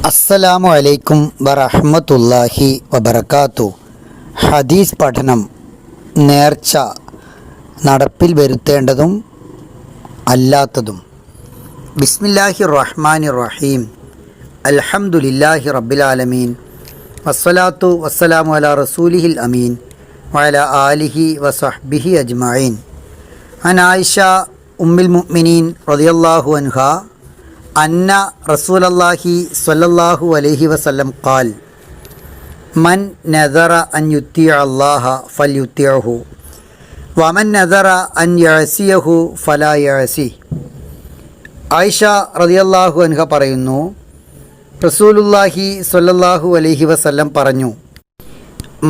അസ്സലാമു അലൈക്കും വറഹ്മത്തുള്ളാഹി വബറകാതുഹു. ഹദീസ് പഠനം നേർച്ച നടപ്പിൽ വരുത്തേണ്ടതും അല്ലാത്തതും. ബിസ്മില്ലാഹിർ റഹ്മാനിർ റഹീം. അൽഹംദുലില്ലാഹി റബ്ബിൽ ആലമീൻ. വസ്സലാത്തു വസ്സലാമു അലാ റസൂലിഹിൽ അമീൻ വഅലാ ആലിഹി വസഹ്ബിഹി അജ്മഈൻ. അൻ ആയിഷ ഉമ്മുൽ മുഅ്മിനീൻ റളിയല്ലാഹു അൻഹാ അന്ന റസൂലല്ലാഹി സ്വല്ലല്ലാഹു അലൈഹി വസല്ലം ഖാൽ മൻ നദറ അൻ യുത്തിഅ അല്ലാഹ ഫൽയുത്തിഅഹു വമൻ നദറ അൻ യഅസിയഹു ഫലാ യഅസി. ആയിഷ റളിയല്ലാഹു അൻഹ പറയുന്നു, റസൂലുള്ളാഹി സ്വല്ലല്ലാഹു അലൈഹി വസല്ലം പറഞ്ഞു,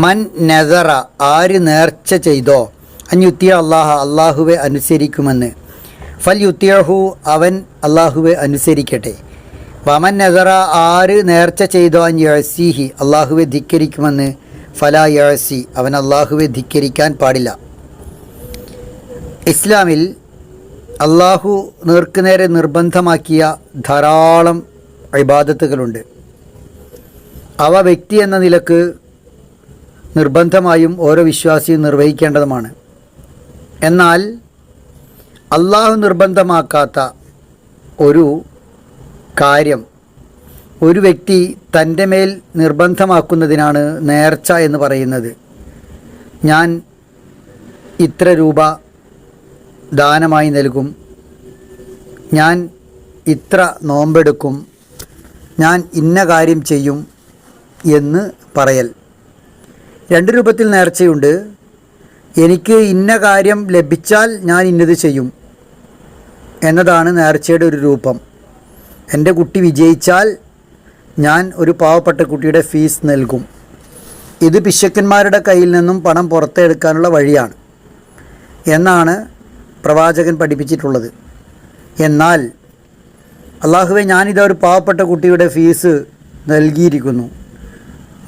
മൻ നദറ ആര് നേർച്ച ചെയ്തോ അൻ യുത്തിഅ അല്ലാഹ അല്ലാഹുവെ അനുസരിക്കുമെന്ന്, ഫൽ യുത്തിയഹു അവൻ അള്ളാഹുവെ അനുസരിക്കട്ടെ. വമൻ നദറ ആര് നേർച്ച ചെയ്തോ അൻ യഅസിഹി അള്ളാഹുവെ ധിക്കരിക്കുമെന്ന്, ഫലാ യഅസി അവൻ അള്ളാഹുവെ ധിക്കരിക്കാൻ പാടില്ല. ഇസ്ലാമിൽ അള്ളാഹു നേർക്കുനേരെ നിർബന്ധമാക്കിയ ധാരാളം ഇബാദത്തുകളുണ്ട്. അവ വ്യക്തി എന്ന നിലക്ക് നിർബന്ധമായും ഓരോ വിശ്വാസിയും നിർവഹിക്കേണ്ടതുമാണ്. എന്നാൽ അള്ളാഹു നിർബന്ധമാക്കാത്ത ഒരു കാര്യം ഒരു വ്യക്തി തൻ്റെ മേൽ നിർബന്ധമാക്കുന്നതിനാണ് നേർച്ച എന്ന് പറയുന്നത്. ഞാൻ ഇത്ര രൂപ ദാനമായി നൽകും, ഞാൻ ഇത്ര നോമ്പെടുക്കും, ഞാൻ ഇന്ന കാര്യം ചെയ്യും എന്ന് പറയൽ. രണ്ട് രൂപത്തിൽ നേർച്ചയുണ്ട്. എനിക്ക് ഇന്ന കാര്യം ലഭിച്ചാൽ ഞാൻ ഇന്നത് ചെയ്യും എന്നതാണ് നേർച്ചയുടെ ഒരു രൂപം. എൻ്റെ കുട്ടി വിജയിച്ചാൽ ഞാൻ ഒരു പാവപ്പെട്ട കുട്ടിയുടെ ഫീസ് നൽകും. ഇത് പിശുക്കന്മാരുടെ കയ്യിൽ നിന്നും പണം പുറത്തെടുക്കാനുള്ള വഴിയാണ് എന്നാണ് പ്രവാചകൻ പഠിപ്പിച്ചിട്ടുള്ളത്. എന്നാൽ അള്ളാഹുവെ, ഞാനിതാ ഒരു പാവപ്പെട്ട കുട്ടിയുടെ ഫീസ് നൽകിയിരിക്കുന്നു,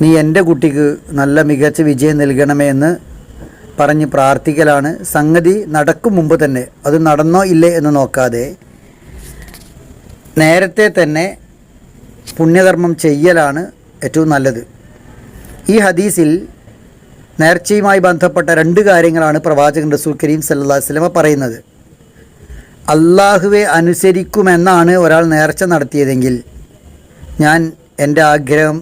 നീ എൻ്റെ കുട്ടിക്ക് നല്ല മികച്ച വിജയം നൽകണമേ എന്ന് പറഞ്ഞ് പ്രാർത്ഥിക്കലാണ്. സംഗതി നടക്കും മുമ്പ് തന്നെ, അത് നടന്നോ ഇല്ലേ എന്ന് നോക്കാതെ നേരത്തെ തന്നെ പുണ്യകർമ്മം ചെയ്യലാണ് ഏറ്റവും നല്ലത്. ഈ ഹദീസിൽ നേർച്ചയുമായി ബന്ധപ്പെട്ട രണ്ട് കാര്യങ്ങളാണ് പ്രവാചകൻ റസൂൽ കരീം സല്ലല്ലാഹു അലൈഹി വസല്ലം പറയുന്നത്. അള്ളാഹുവെ അനുസരിക്കുമെന്നാണ് ഒരാൾ നേർച്ച നടത്തിയതെങ്കിൽ, ഞാൻ എൻ്റെ ആഗ്രഹം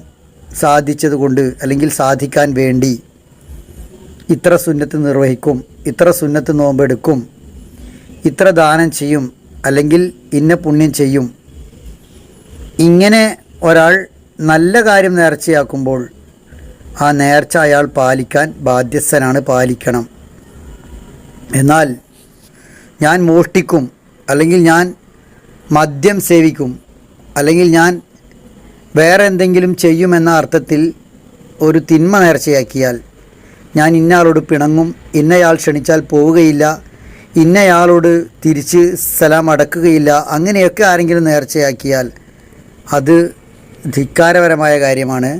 സാധിച്ചതുകൊണ്ട് അല്ലെങ്കിൽ സാധിക്കാൻ വേണ്ടി ഇത്ര സുന്നത്ത് നിർവഹിക്കും, ഇത്ര സുന്നത്ത് നോമ്പെടുക്കും, ഇത്ര ദാനം ചെയ്യും, അല്ലെങ്കിൽ ഇന്ന പുണ്യം ചെയ്യും. ഇങ്ങനെ ഒരാൾ നല്ല കാര്യം നേർച്ചയാക്കുമ്പോൾ ആ നേർച്ച അയാൾ പാലിക്കാൻ ബാധ്യസ്ഥനാണ്, പാലിക്കണം. എന്നാൽ ഞാൻ മോഷ്ടിക്കും, അല്ലെങ്കിൽ ഞാൻ മദ്യം സേവിക്കും, അല്ലെങ്കിൽ ഞാൻ വേറെ എന്തെങ്കിലും ചെയ്യുമെന്ന അർത്ഥത്തിൽ ഒരു തിന്മ നേർച്ചയാക്കിയാൽ, ഞാൻ ഇന്നയാളോട് പിണങ്ങും, ഇന്നയാൾ ക്ഷണിച്ചാൽ പോവുകയില്ല, ഇന്നയാളോട് തിരിച്ച് സലാം അടക്കുകയില്ല, അങ്ങനെയൊക്കെ ആരെങ്കിലും നേർച്ചയാക്കിയാൽ അത് ധിക്കാരപരമായ കാര്യമാണ്.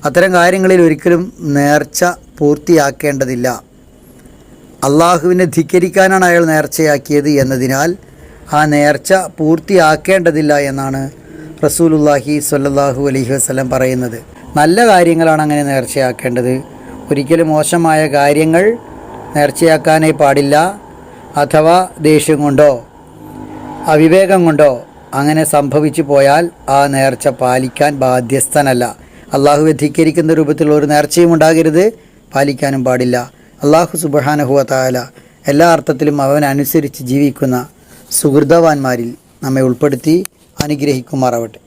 അത്തരം കാര്യങ്ങളിൽ ഒരിക്കലും നേർച്ച പൂർത്തിയാക്കേണ്ടതില്ല. അള്ളാഹുവിനെ ധിക്കരിക്കാനാണ് അയാൾ നേർച്ചയാക്കിയത് എന്നതിനാൽ ആ നേർച്ച പൂർത്തിയാക്കേണ്ടതില്ല എന്നാണ് റസൂലുള്ളാഹി സ്വല്ലല്ലാഹു അലൈഹി വസല്ലം പറയുന്നത്. നല്ല കാര്യങ്ങളാണ് അങ്ങനെ നേർച്ചയാക്കേണ്ടത്. ഒരിക്കലും മോശമായ കാര്യങ്ങൾ നേർച്ചയാക്കാനേ പാടില്ല. അഥവാ ദേഷ്യം കൊണ്ടോ അവിവേകം കൊണ്ടോ അങ്ങനെ സംഭവിച്ചു പോയാൽ ആ നേർച്ച പാലിക്കാൻ ബാധ്യസ്ഥനല്ല. അള്ളാഹുവെ ധിക്കരിക്കുന്ന രൂപത്തിലുള്ള ഒരു നേർച്ചയും ഉണ്ടാകരുത്, പാലിക്കാനും പാടില്ല. അള്ളാഹു സുബ്ഹാനഹു വ തആല എല്ലാ അർത്ഥത്തിലും അവനനുസരിച്ച് ജീവിക്കുന്ന സുഹൃതവാന്മാരിൽ നമ്മെ ഉൾപ്പെടുത്തി അനുഗ്രഹിക്കുമാറാവട്ടെ.